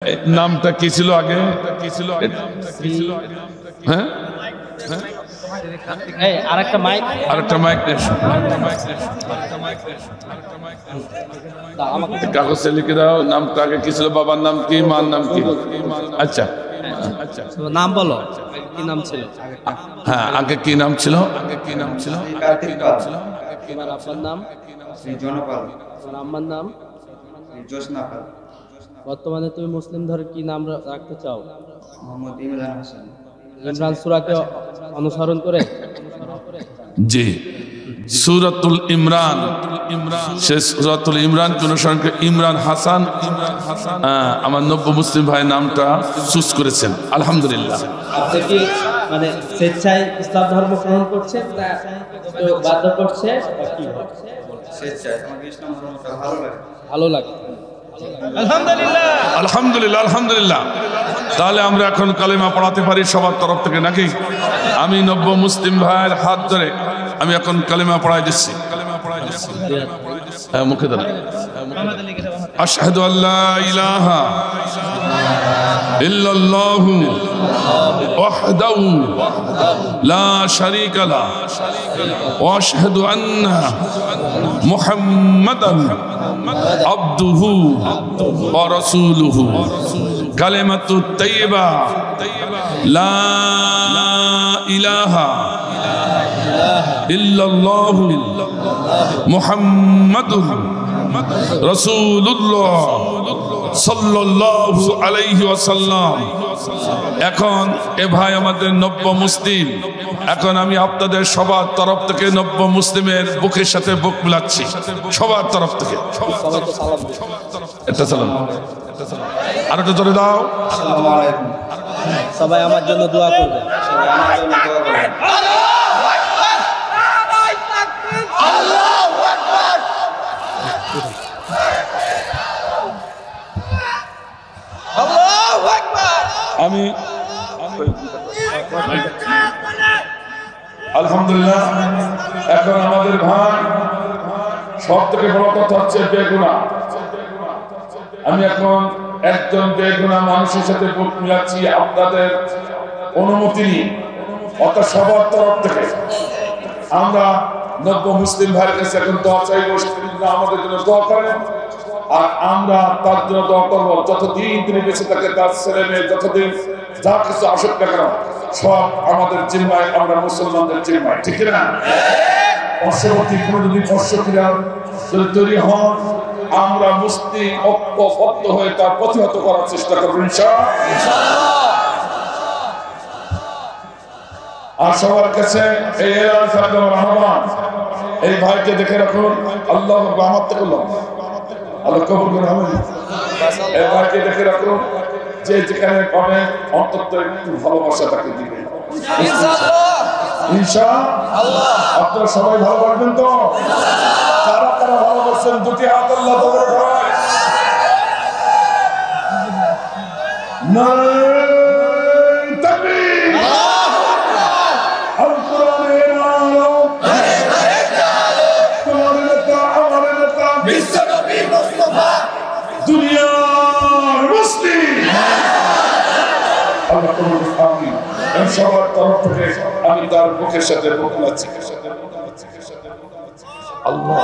নামটা কি ছিল আগে? হ্যাঁ, আরেকটা মাইক কাগজে লিখে দাও। নামটা আগে কি ছিল? বাবার নাম কি, মার নাম কি? আচ্ছা, নাম বলো, কি নাম ছিল? হ্যাঁ, আগে কি নাম ছিল? তোমার আব্বার নাম? তোমার আম্মার নাম? বর্তমানে তুমি মুসলিম ধরে কি নাম রাখতে চাও? ইমরান সূরাকে অনুসরণ করে? জি, সূরাতুল ইমরান। সে সূরাতুল ইমরান কে অনুসরণ করে ইমরান হাসান আমার নব্য মুসলিম ভাই নামটা চুজ করেছেন। আলহামদুলিল্লাহ। আপনি কি মানে স্বেচ্ছায় ইসলাম ধর্ম গ্রহণ করছেন না কেউ বাধ্য করছে? ভালো লাগে। আলহামদুলিল্লাহ, আলহামদুলিল্লাহ। তাহলে আমরা এখন কালেমা পড়াতে পারি সবার তরফ থেকে, নাকি? আমি নব্য মুসলিম ভাইয়ের হাত ধরে আমি এখন কালেমা পড়াই দিচ্ছি। মুখে ধরে আশহাদু আল্লা ইলাহা ইল্লাল্লাহু ওয়াহদাহু লা শারীকা লাহু ওয়া আশহাদু আন্না মুহাম্মাদান আবদুহু ওয়া রাসূলুহু। কালিমাতুত তাইয়্যিবা লা ইলাহা ইল্লাল্লাহু মুহাম্মাদুর রাসূলুল্লাহ সাল্লাল্লাহু আলাইহি ওয়াসাল্লাম। এখন এ ভাই আমাদের নব্য মুসলিম। এখন আমি আপনাদের সবার তরফ থেকে নব্য মুসলিমের বুকের সাথে বুক মিলাচ্ছি, সবার তরফ থেকে। একটা সালাম, আর একটা জোরে দাও। সবাই আমার জন্য দোয়া করবে। আমি আলহামদুলিল্লাহ। এখন আমাদের ভাই সব থেকে বড় কথা হচ্ছে বেগুনা। আমি এখন একজন বেগুনা মানুষের সাথে বুক মিলাচ্ছি আপনাদের অনুমতি নিয়ে, অর্থাৎ সবার তরফ থেকে আমরা নব্য মুসলিম ভাইয়ের কাছে এখন দোয়া চাইব, আমাদের জন্য দোয়া করেন। আর আমরা তার জন্য দোয়া করবো যতদিন তিনি বেঁচে থাকে, তার ছেলে মেয়ে যতদিন যা কিছু আসুক না কেন সব আমাদের জিম্মায়, আমরা মুসলমানদের জিম্মায়, ঠিক না? পার্শ্ববর্তী কোনো যদি পর্ষদীরা যদি তৈরি হন, আমরা মুসলিম ঐক্যবদ্ধ হয়ে তা প্রতিহত করার চেষ্টা করবো ইনশাআল্লাহ। আর সবার কাছে এই এলান থাকবে আমার আহ্বান, এই ভাইকে দেখে রাখুন। আল্লাহ আমার থেকে আল্লাহ কবুল করে হবে। এই ভাইকে দেখে রাখুন, যে যেখানে পাবেন অন্তত একটু ভালোবাসা তাকে দিবেন ইনশাআল্লাহ। আপনারা সবাই ভালোবাসবেন তো? কারা কারা ভালোবাসেন দুটি হাত আল্লাহ দরবারে উঠায়। নারায়ে তাকবীর, আল কোরআনের আলো, তোমার নেতা আমার নেতা বিশ্বনবী মুস্তাফা, দুনিয়ার মুসলিম। আল্লাহ কবুল আমিন। সবার তরফ থেকে আমি তার বুকের সাথে বুক মিলাচ্ছি। আল্লাহ